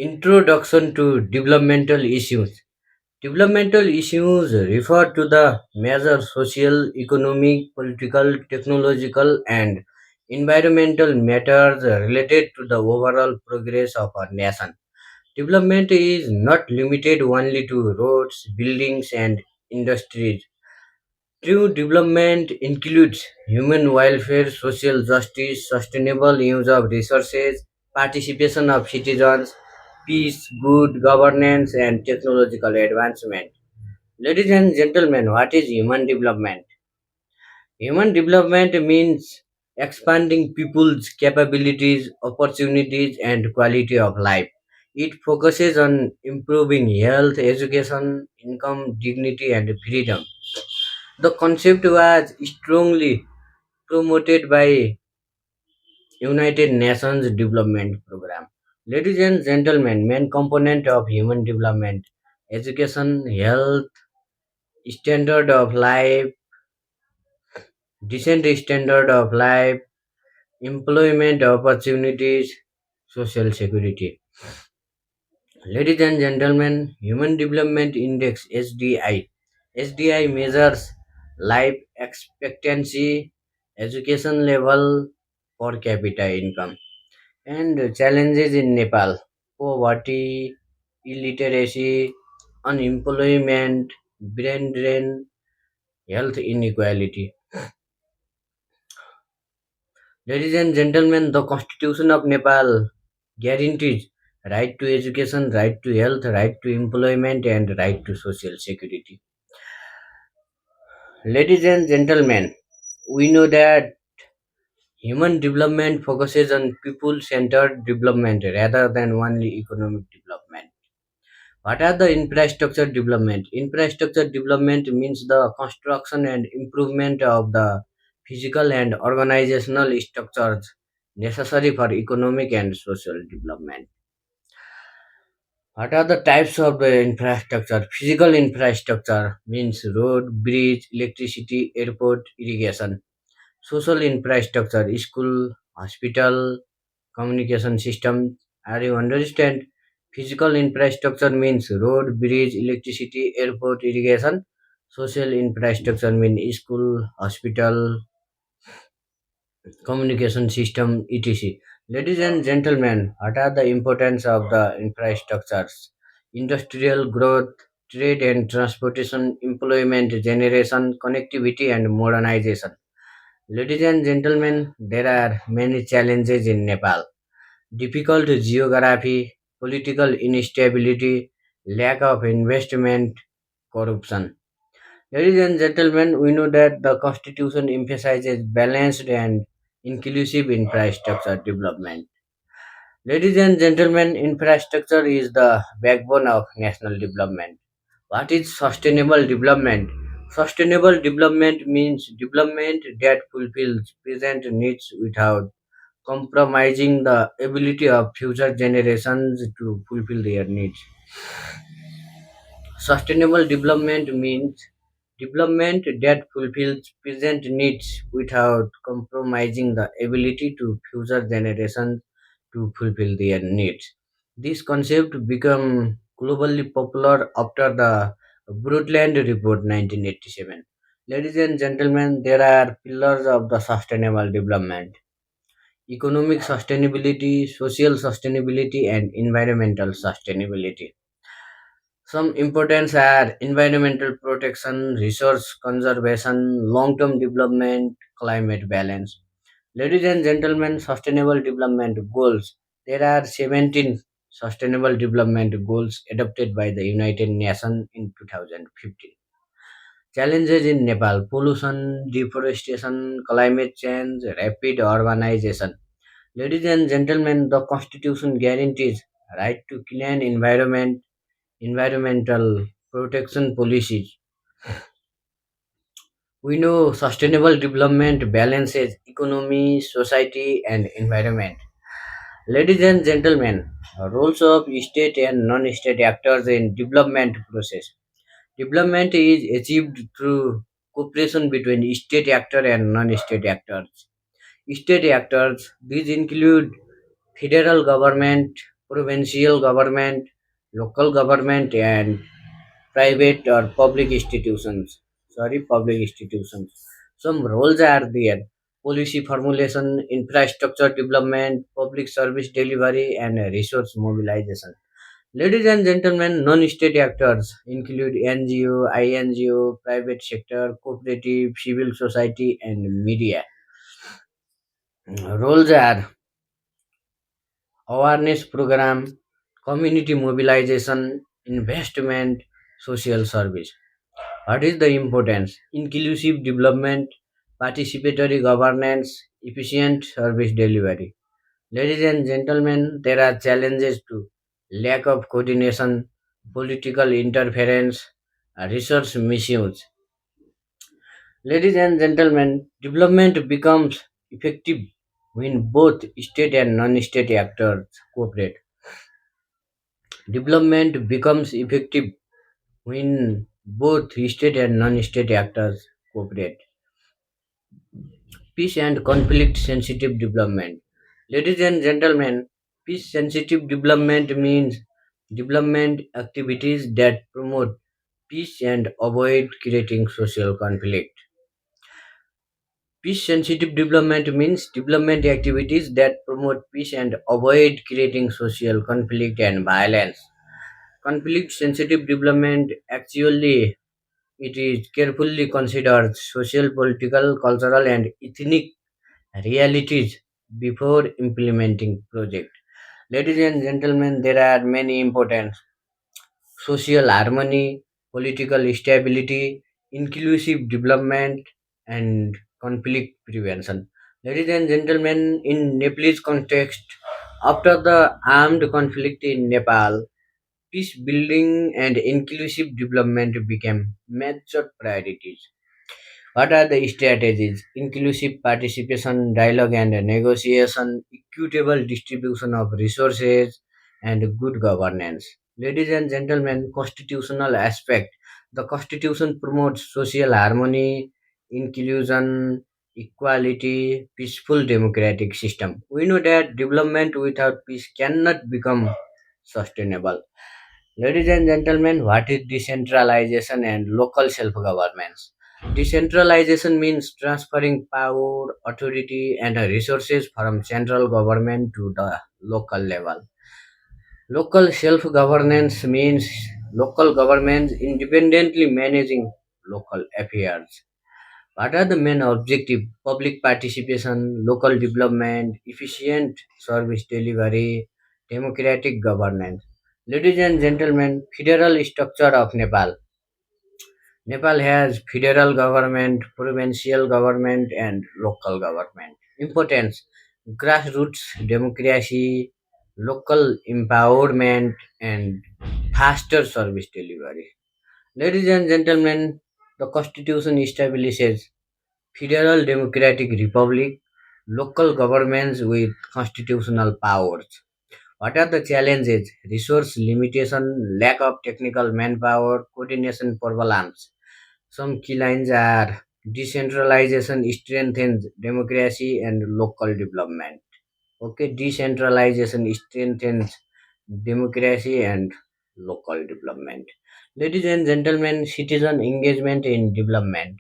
Introduction to developmental issues. Developmental issues refer to the major social, economic, political, technological, and environmental matters related to the overall progress of our nation. Development is not limited only to roads, buildings, and industries. True development includes human welfare, social justice, sustainable use of resources, participation of citizens, peace, good governance, and technological advancement. Ladies and gentlemen, what is human development? Human development means expanding people's capabilities, opportunities, and quality of life. It focuses on improving health, education, income, dignity, and freedom. The concept was strongly promoted by United Nations Development Program. Ladies and gentlemen, main component of human development: education, health, standard of life, decent standard of life, employment opportunities, social security. Ladies and gentlemen, Human Development Index (SDI). SDI measures life expectancy, education level, per capita income, and challenges in Nepal: poverty, illiteracy, unemployment, brain drain, health inequality. Ladies and gentlemen, the Constitution of Nepal guarantees right to education, right to health, right to employment, and right to social security. Ladies and gentlemen, we know that human development focuses on people centered development rather than only economic development. What are the infrastructure development? Infrastructure development means the construction and improvement of the physical and organizational structures necessary for economic and social development. What are the types of infrastructure? Physical infrastructure means road, bridge, electricity, airport, irrigation. Social infrastructure, school, hospital, communication system. Are you understand? Physical infrastructure means road, bridge, electricity, airport, irrigation. Social infrastructure means school, hospital, communication system, etc. Ladies and gentlemen, what are the importance of the infrastructures? Industrial growth, trade and transportation, employment generation, connectivity and modernization. Ladies and gentlemen, there are many challenges in Nepal: difficult geography, political instability, lack of investment, corruption. Ladies and gentlemen, we know that the Constitution emphasizes balanced and inclusive infrastructure development. Ladies and gentlemen, infrastructure is the backbone of national development. What is sustainable development? Sustainable development means development that fulfills present needs without compromising the ability of future generations to fulfill their needs. Sustainable development means development that fulfills present needs without compromising the ability to future generations to fulfill their needs. This concept became globally popular after the Brundtland Report 1987. Ladies and gentlemen, there are pillars of the sustainable development: economic sustainability, social sustainability, and environmental sustainability. Some importance are environmental protection, resource conservation, long term development, climate balance. Ladies and gentlemen, sustainable development goals. There are 17 sustainable development goals adopted by the United Nations in 2015. Challenges in Nepal: pollution, deforestation, climate change, rapid urbanization. Ladies and gentlemen, the Constitution guarantees right to clean environment, environmental protection policies. We know sustainable development balances economy, society, and environment. Ladies and gentlemen, roles of state and non-state actors in development process. Development is achieved through cooperation between state actor and non-state actors. State actors, these include federal government, provincial government, local government, and private or public institutions. Sorry, public institutions. Some roles are there: policy formulation, infrastructure development, public service delivery, and resource mobilization. Ladies and gentlemen, non-state actors include NGO, INGO, private sector, cooperative, civil society, and media. Roles are awareness program, community mobilization, investment, social service. What is the importance? Inclusive development, participatory governance, efficient service delivery. Ladies and gentlemen, there are challenges too: lack of coordination, political interference, resource misuse. Ladies and gentlemen, development becomes effective when both state and non-state actors cooperate. Development becomes effective when both state and non-state actors cooperate. Peace and conflict sensitive development. Ladies and gentlemen, peace sensitive development means development activities that promote peace and avoid creating social conflict. Peace sensitive development means development activities that promote peace and avoid creating social conflict and violence. Conflict sensitive development actually it is carefully considered social, political, cultural, and ethnic realities before implementing project. Ladies and gentlemen, there are many important: social harmony, political stability, inclusive development, and conflict prevention. Ladies and gentlemen, in Nepalese context, after the armed conflict in Nepal, peace building and inclusive development became major priorities. What are the strategies? Inclusive participation, dialogue and negotiation, equitable distribution of resources, and good governance. Ladies and gentlemen, constitutional aspect. The Constitution promotes social harmony, inclusion, equality, peaceful democratic system. We know that development without peace cannot become sustainable. Ladies and gentlemen, what is decentralization and local self governance? Decentralization means transferring power, authority, and resources from central government to the local level. Local self governance means local governments independently managing local affairs. What are the main objectives? Public participation, local development, efficient service delivery, democratic governance. Ladies and gentlemen, federal structure of Nepal. Nepal has federal government, provincial government, and local government. Importance: grassroots democracy, local empowerment, and faster service delivery. Ladies and gentlemen, the Constitution establishes Federal Democratic Republic, local governments with constitutional powers. What are the challenges? Resource limitation, lack of technical manpower, coordination problems. Some key lines are: decentralization strengthens democracy and local development. Okay, decentralization strengthens democracy and local development. Ladies and gentlemen, citizen engagement in development.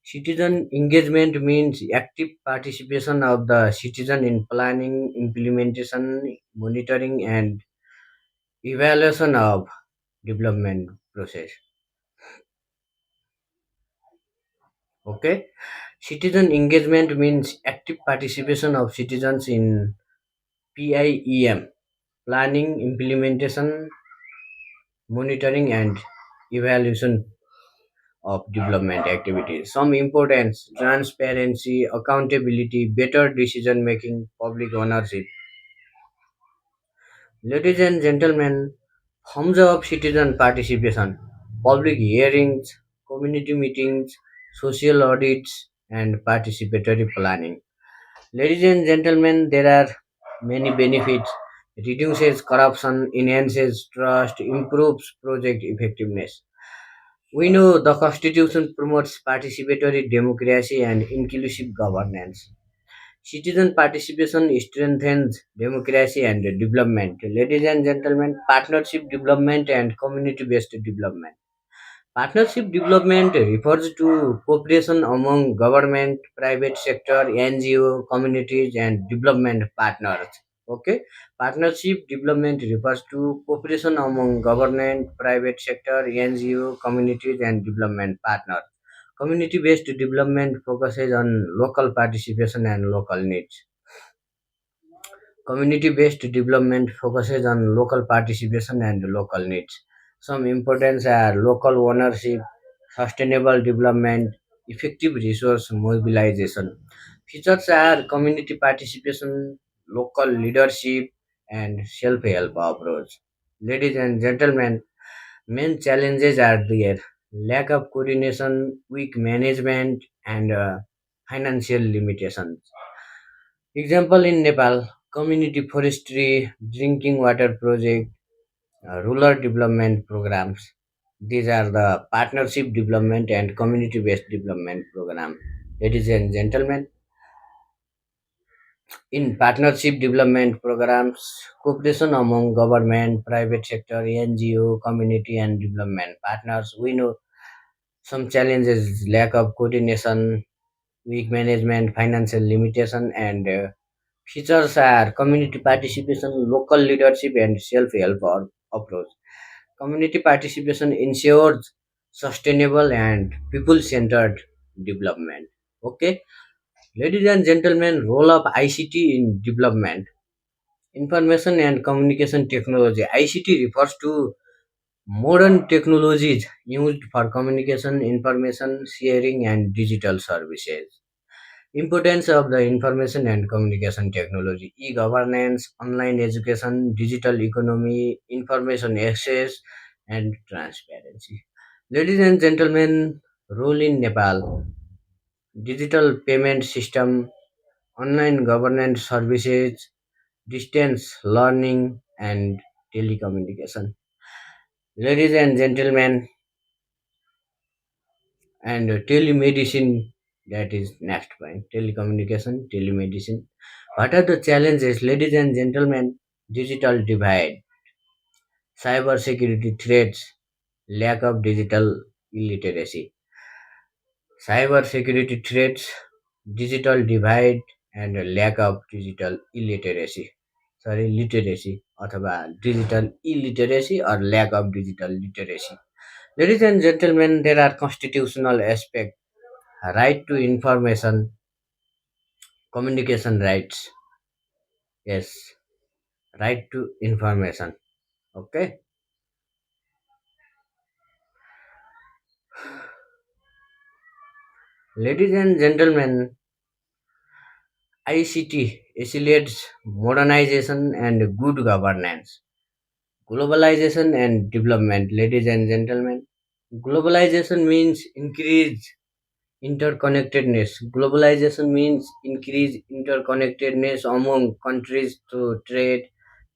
Citizen engagement means active participation of the citizen in planning, implementation, monitoring, and evaluation of development process. Okay, citizen engagement means active participation of citizens in PIEM, planning, implementation, monitoring, and evaluation of development activities. Some importance: transparency, accountability, better decision making, public ownership. Ladies and gentlemen, forms of citizen participation: public hearings, community meetings, social audits, and participatory planning. Ladies and gentlemen, there are many benefits: reduces corruption, enhances trust, improves project effectiveness. We know the Constitution promotes participatory democracy and inclusive governance. Citizen participation strengthens democracy and development. Ladies and gentlemen, partnership development and community based development. Partnership development refers to cooperation among government, private sector, NGO, communities, and development partners. Okay, partnership development refers to cooperation among government, private sector, NGO, communities, and development partners. Community-based development focuses on local participation and local needs. Community-based development focuses on local participation and local needs. Some importance are local ownership, sustainable development, effective resource mobilization. Features are community participation, local leadership, and self-help approach. Ladies and gentlemen, main challenges are there: lack of coordination, weak management, and financial limitations. Example in Nepal, community forestry, drinking water project, rural development programs. These are the partnership development and community-based development program. Ladies and gentlemen, in partnership development programs, cooperation among government, private sector, NGO, community, and development partners. We know some challenges: lack of coordination, weak management, financial limitation, and features are community participation, local leadership, and self-help approach. Community participation ensures sustainable and people-centered development. Okay, ladies and gentlemen, role of ICT in development. Information and communication technology. ICT refers to modern technologies used for communication, information sharing, and digital services. Importance of the information and communication technology: e-governance, online education, digital economy, information access, and transparency. Ladies and gentlemen, role in Nepal: digital payment system, online governance services, distance learning, and telecommunication. Ladies and gentlemen, and telemedicine, that is next point. Telecommunication, telemedicine. What are the challenges? Ladies and gentlemen, digital divide, cyber security threats, lack of digital illiteracy. Cyber security threats, digital divide, and lack of digital illiteracy. Sorry, literacy, अथवा digital illiteracy or lack of digital literacy. Ladies and gentlemen, there are constitutional aspects: right to information, communication rights. Yes, right to information. Okay. Ladies and gentlemen, ICT accelerates modernization and good governance. Globalization and development. Ladies and gentlemen, globalization means increased interconnectedness. Globalization means increased interconnectedness among countries through trade,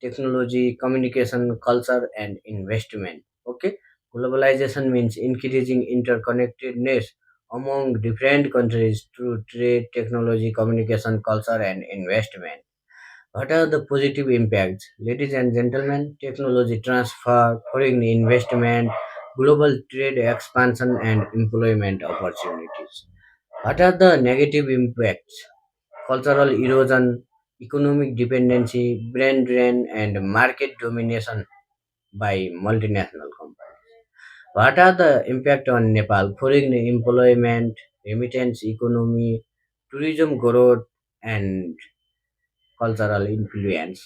technology, communication, culture, and investment. Okay, globalization means increasing interconnectedness among different countries through trade, technology, communication, culture, and investment. What are the positive impacts? Ladies and gentlemen, technology transfer, foreign investment, global trade expansion, and employment opportunities. What are the negative impacts? Cultural erosion, economic dependency, brain drain, and market domination by multinational companies. What are the impact on Nepal? Foreign employment, remittance economy, tourism growth, and cultural influence.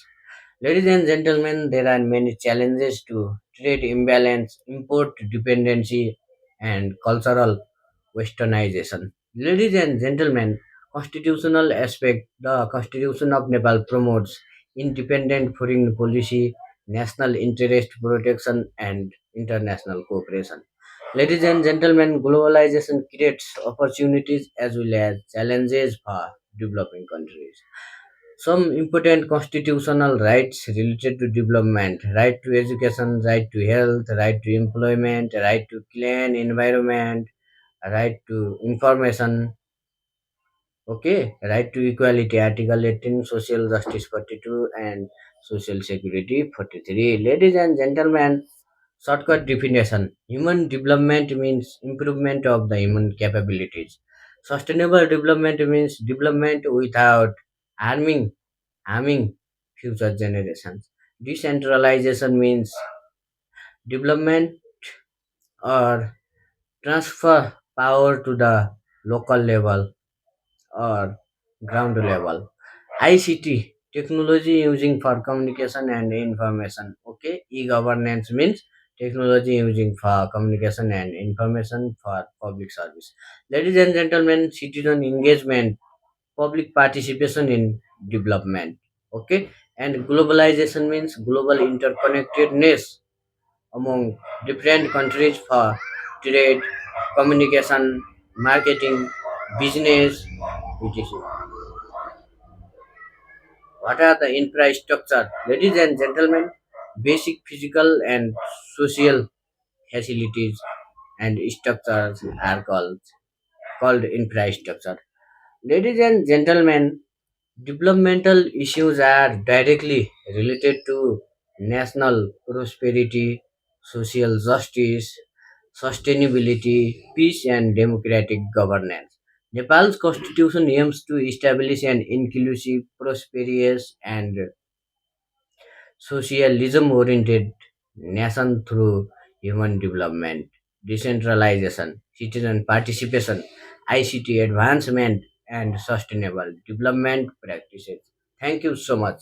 Ladies and gentlemen, there are many challenges to trade imbalance, import dependency, and cultural westernization. Ladies and gentlemen, constitutional aspect: the Constitution of Nepal promotes independent foreign policy, national interest protection, and international cooperation. Ladies and gentlemen, globalization creates opportunities as well as challenges for developing countries. Some important constitutional rights related to development: right to education, right to health, right to employment, right to clean environment, right to information, Okay, right to equality, Article 18, social justice 42, and social security 43. Ladies and gentlemen, shortcut definition. Human development means improvement of the human capabilities. Sustainable development means development without harming harming future generations. Decentralization means development or transfer power to the local level or ground level. ICT, technology using for communication and information. Okay, e-governance means technology using for communication and information for public service. Ladies and gentlemen, citizen engagement, public participation in development. Okay, and globalization means global interconnectedness among different countries for trade, communication, marketing, business, etc. What are the infrastructure? Ladies and gentlemen, basic physical and social facilities and structures are called infrastructure. Ladies and gentlemen, developmental issues are directly related to national prosperity, social justice, sustainability, peace, and democratic governance. Nepal's constitution aims to establish an inclusive, prosperous, and socialism oriented nation through human development, decentralization, citizen participation, ICT advancement, and sustainable development practices. Thank you so much.